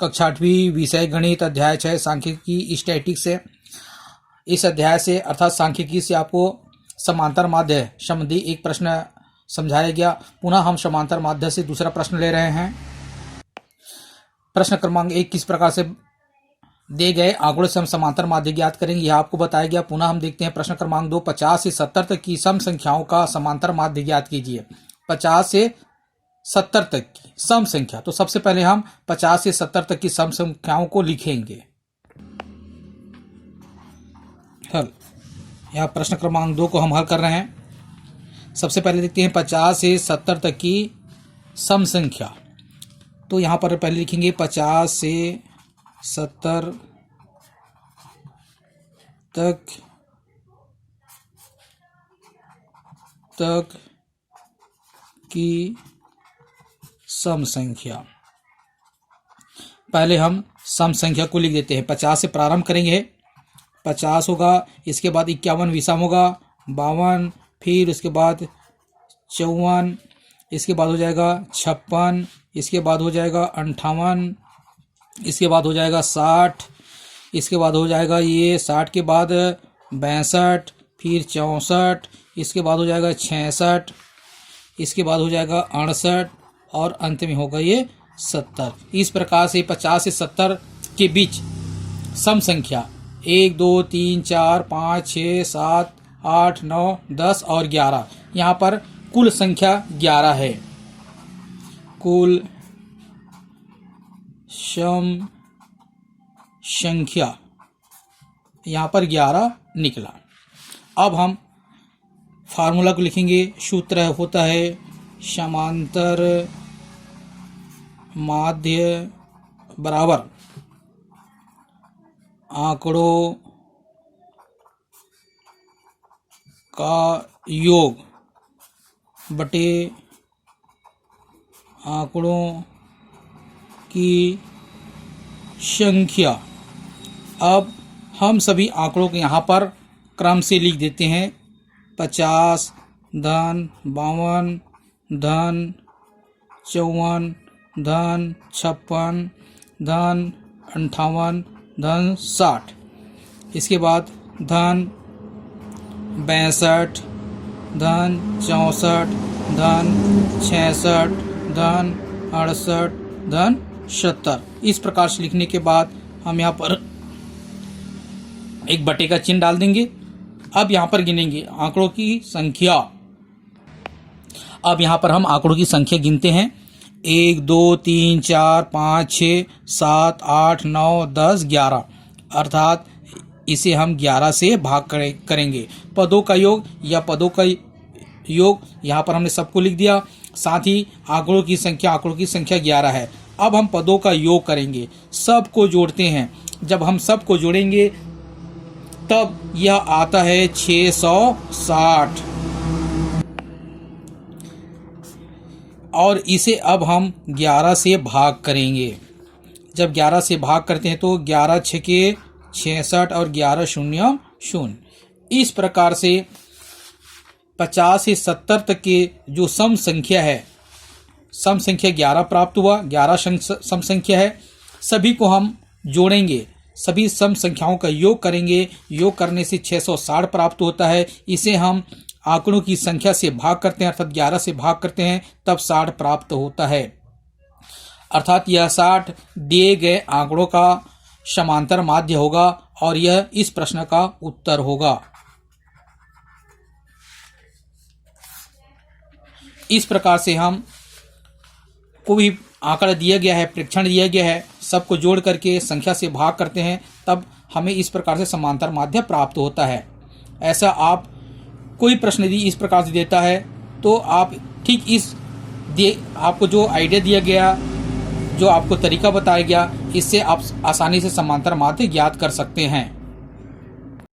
कक्षा 8वीं विषय गणित अध्याय 6 सांख्यिकी स्टैटिक्स से। इस अध्याय से अर्थात सांख्यिकी से आपको समांतर माध्य संबंधी एक प्रश्न समझाया गया। पुनः हम समांतर माध्य से दूसरा प्रश्न ले रहे हैं। प्रश्न क्रमांक 1 किस प्रकार से दिए गए आंकड़ों से हम समांतर माध्य ज्ञात करेंगे, यह आपको बताया गया। पुनः हम देखते हैं प्रश्न क्रमांक 2, 50 से 70 तक की सम संख्याओं का समांतर माध्य ज्ञात कीजिए। 50 से 70 तक की सम संख्या, तो सबसे पहले हम 50 से 70 तक की सम संख्याओं को लिखेंगे। हल, यहाँ प्रश्न क्रमांक 2 को हम हल कर रहे हैं। सबसे पहले देखते हैं 50 से 70 तक की सम संख्या। तो यहाँ पर पहले लिखेंगे 50 से 70 तक की सम संख्या। पहले हम सम संख्या को लिख देते हैं। 50 से प्रारंभ करेंगे, 50 होगा, इसके बाद 51 विषम होगा, 52, फिर उसके बाद 54, इसके बाद हो जाएगा 56, इसके बाद हो जाएगा 58, इसके बाद हो जाएगा 60, इसके बाद हो जाएगा ये 60 के बाद 62, फिर 64, इसके बाद हो जाएगा 66, इसके बाद हो जाएगा 68 और अंत में होगा ये 70। इस प्रकार से 50 से 70 के बीच सम संख्या 1 2 3 4 5 6 7 8 9 10 और 11, यहाँ पर कुल संख्या 11 है। कुल सम संख्या यहाँ पर 11 निकला। अब हम फार्मूला को लिखेंगे। सूत्र होता है समांतर माध्य बराबर आंकड़ों का योग बटे आंकड़ों की संख्या। अब हम सभी आंकड़ों को यहाँ पर क्रम से लिख देते हैं। 50 धन 52 धन 54 धन 56 धन 58 धन 60, इसके बाद धन 62 धन 64 धन 66 धन 68 धन 70। इस प्रकार से लिखने के बाद हम यहाँ पर एक बटे का चिन्ह डाल देंगे। अब यहाँ पर गिनेंगे आंकड़ों की संख्या। अब यहाँ पर हम आंकड़ों की संख्या गिनते हैं। 1 2 3 4 5 6 7 8 9 10 11, अर्थात इसे हम 11 से भाग करेंगे। पदों का योग या पदों का योग यहाँ पर हमने सबको लिख दिया। साथ ही आंकड़ों की संख्या 11 है। अब हम पदों का योग करेंगे, सबको जोड़ते हैं। जब हम सबको जोड़ेंगे तब यह आता है 660 और इसे अब हम 11 से भाग करेंगे। जब 11 से भाग करते हैं तो 11 छके 66 और 11 शून्य 0। इस प्रकार से 50 से 70 तक के जो सम संख्या है, सम संख्या 11 प्राप्त हुआ। 11 सम संख्या है, सभी को हम जोड़ेंगे, सभी सम संख्याओं का योग करेंगे। योग करने से 660 प्राप्त होता है। इसे हम आंकड़ों की संख्या से भाग करते हैं, अर्थात 11 से भाग करते हैं, तब 60 प्राप्त होता है। अर्थात यह 60 दिए गए आंकड़ों का समांतर माध्य होगा और यह इस प्रश्न का उत्तर होगा। इस प्रकार से हम कोई भी आंकड़ा दिया गया है, प्रेक्षण दिया गया है, सबको जोड़ करके संख्या से भाग करते हैं, तब हमें इस प्रकार से समांतर माध्य प्राप्त होता है। ऐसा आप कोई प्रश्न यदि इस प्रकार से देता है तो आप ठीक आपको जो आइडिया दिया गया, जो आपको तरीका बताया गया, इससे आप आसानी से समांतर माध्य ज्ञात कर सकते हैं।